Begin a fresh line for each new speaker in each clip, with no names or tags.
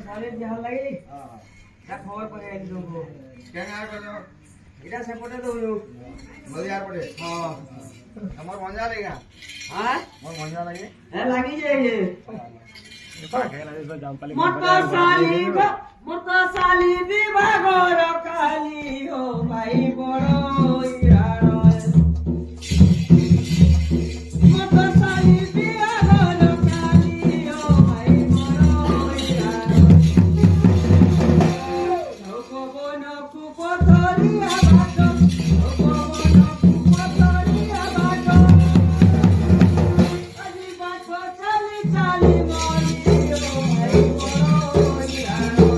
साले बिहार लगी क्या खबर पड़े तुमको
क्या यार करो
इधर से पड़े तो
मजा पड़े
हां
हमार मजा लेगा
हां
मोर मजा लगे
है लगी जाए मोटा साली विभागर काली हो भाई बड़ो इरानो मोटा साली विभागर काली हो भाई बड़ो इरानो नको बोनो कुपथरिया बाटो नको बोनो कुपथरिया बाटो अजी बाटो चाली चाली मोरी हो भाई बड़ो इरानो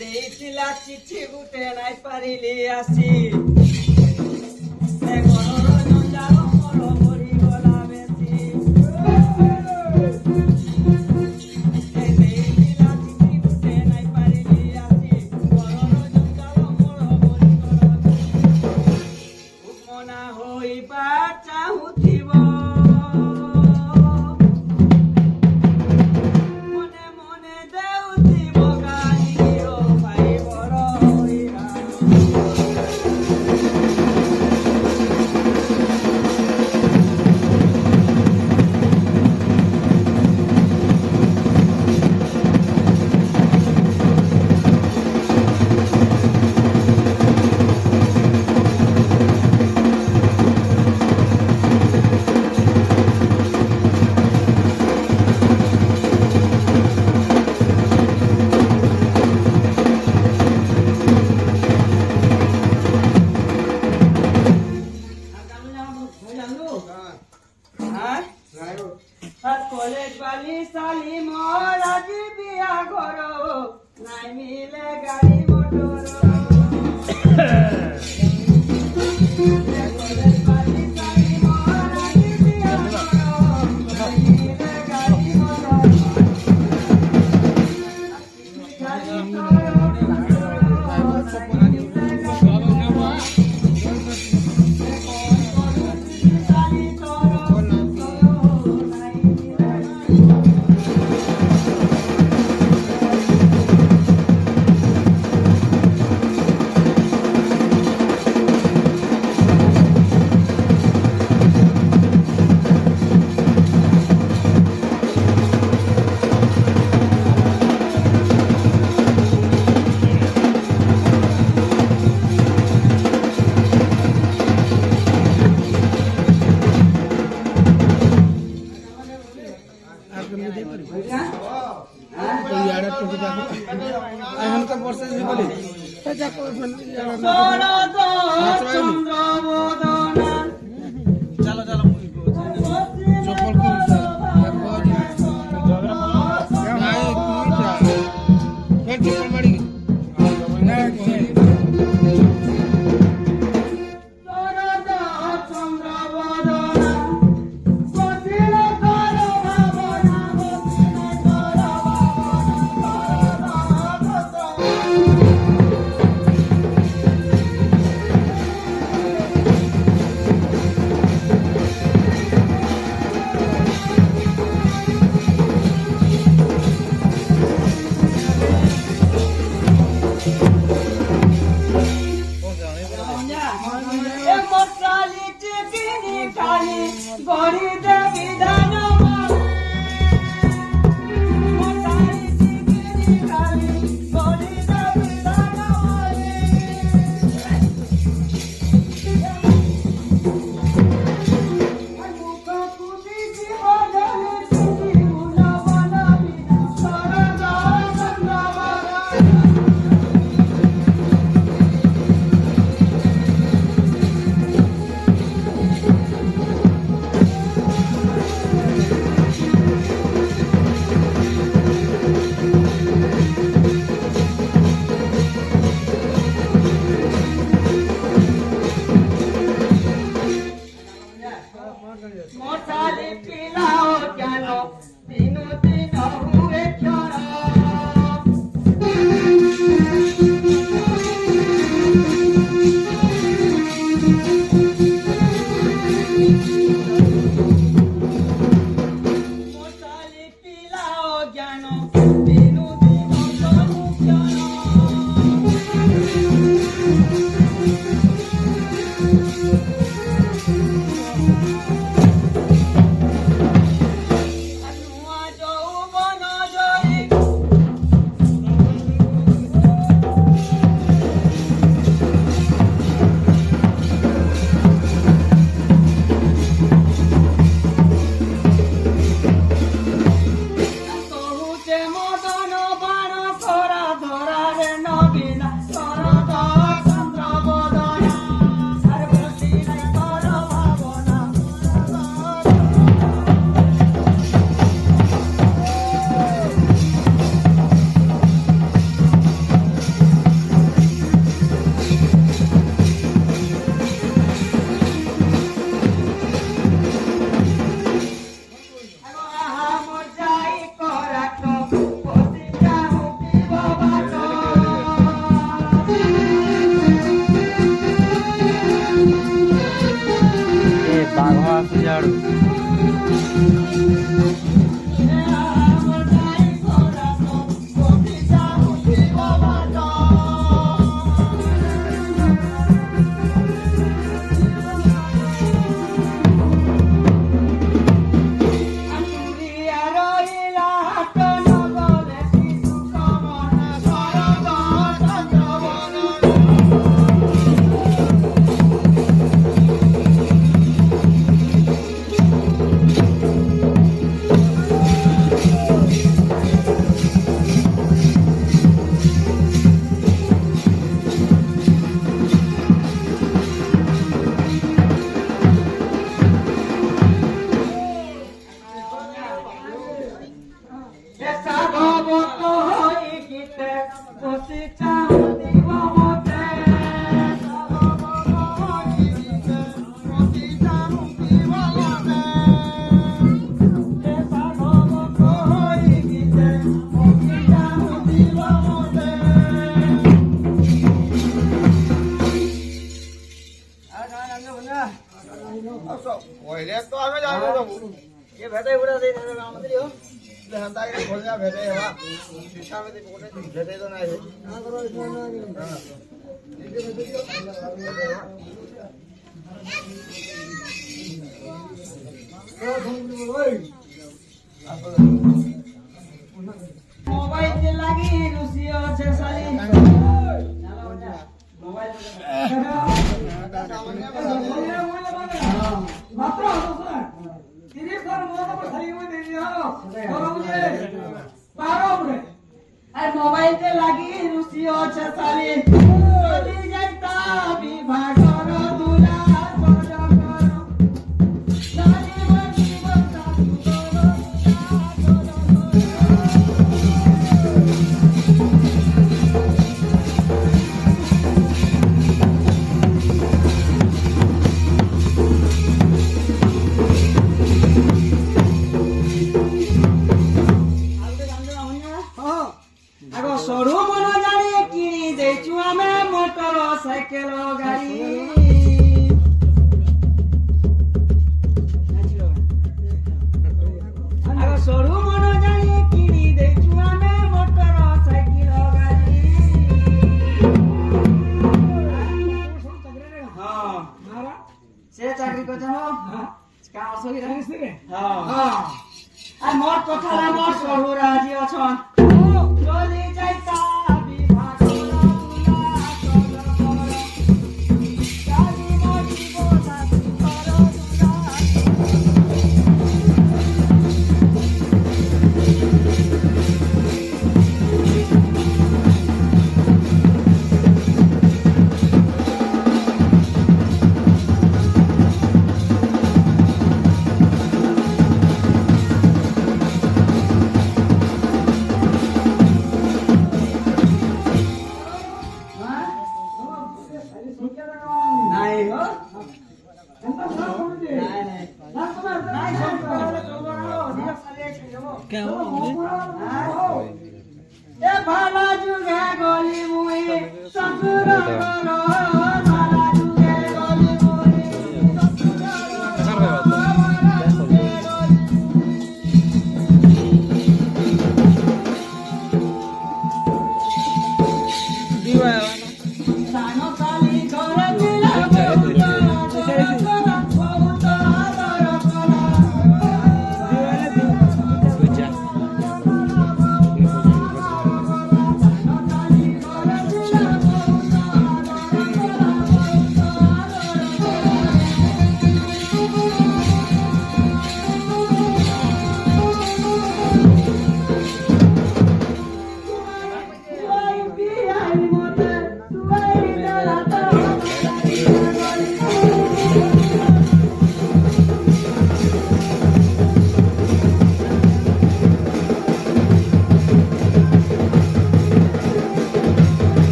ଦେଇଥିଲା ଚିଠି ଗୁଟେ ନାଇଁ ପାରିଲି ଆସି ଘରର ଜଞ୍ଜାଳ ମୋର ବଢିଗଲା ବେଶୀ ଦେଇଥିଲା ଚିଠି ଗୁଟେ ନାଇଁ ପାରିଲି ଆସି ଘରର ଜଞ୍ଜାଳ ମୋର ବଢିଗଲା ଉପମନା ହୋଇବା ଚାହୁଁଥିବ ମନେ ମନେ ଦେଉଥିବ ଗାଳି ଓ ଭାଇ ବଡ଼ कॉलेज वाली साली मोर आज बिया करो नहीं मिले गाड़ी मोटर कॉलेज वाली साली मोर आज बिया करो नहीं मिले गाड़ी मोटर गाड़ी चलो चलो
କହିଲେ ତ ଆମେ ଯାଉଛୁ ସବୁ ଏ ଭେଟେଇ ଗୁଡ଼ା ଦେଇ ନେବେ ଗାଁ ମନ୍ତ୍ରୀ ହୋ ହେନ୍ତା କରି ଭଲିଆ ଭେଟେଇ ହେବା ଶିକ୍ଷା ମନ୍ତ୍ରୀ କୋଟେ ଭେଟେଇ ତ ନାହିଁ
मोबाइल के लागी रुसी अच्छे साली मोबाइल मात्र 30 साल मोबाइल पर खाली में दे दिया और मुझे 12 में अरे मोबाइल के लागी रुसी अच्छे साली चली जाता विभाग रो दूला छोड़ करो साली बनी बता आगो सरू मन जाने किनी देचु आमे मोटर साइकेल गाड़ी आगो सरू मन जाने किनी देचु आमे मोटर साइकेल गाड़ी हां मारा से चाकरी को जानो काम सही रही से हां हां आ मोर कथा मोर सरू राजी अछन चली जाइता विभाग रो दूला छोड़ करो साली बनी बता करो नहीं हो क्या ए भाला जुगे गोली मुई ससुर करो भाला जुगे गोली मुई ससुर करो सानो साली घर मिला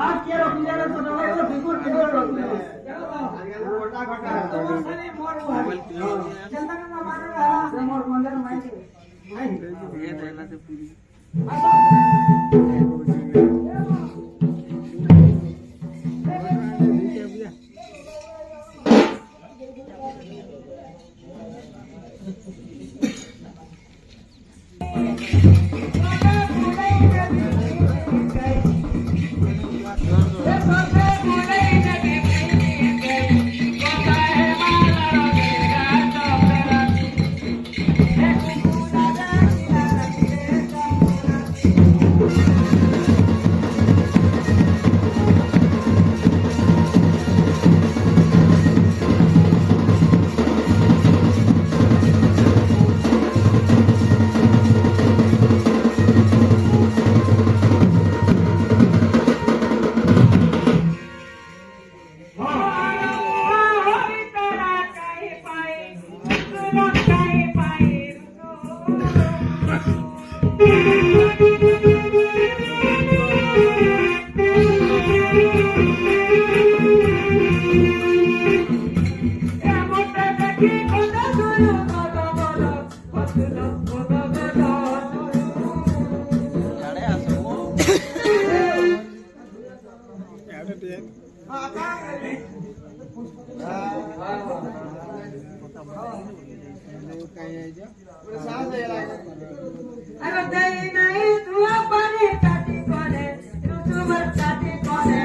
आप क्या रख लिया तो दवाई तो फिकुर फिकुर रख लिया घटा घटा तो सारे मोर जनता का मारे मोर मंदिर में ये देना से पूरी अगर दही नहीं तू पानी काटी कोने रुसु मर काटी कोने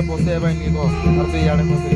বসে এবার নিয়ে গো আর তুই ইয়াড়ে বসে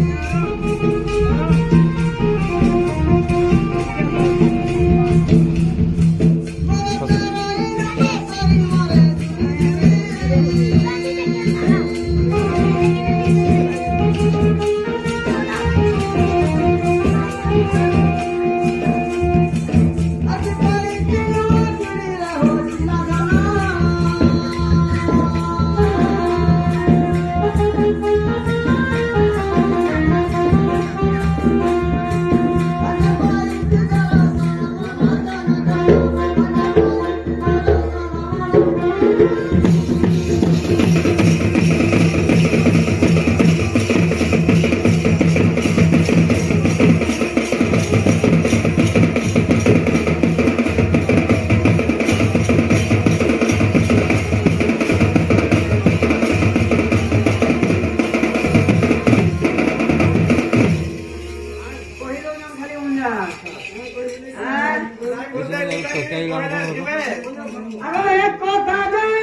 एक কথা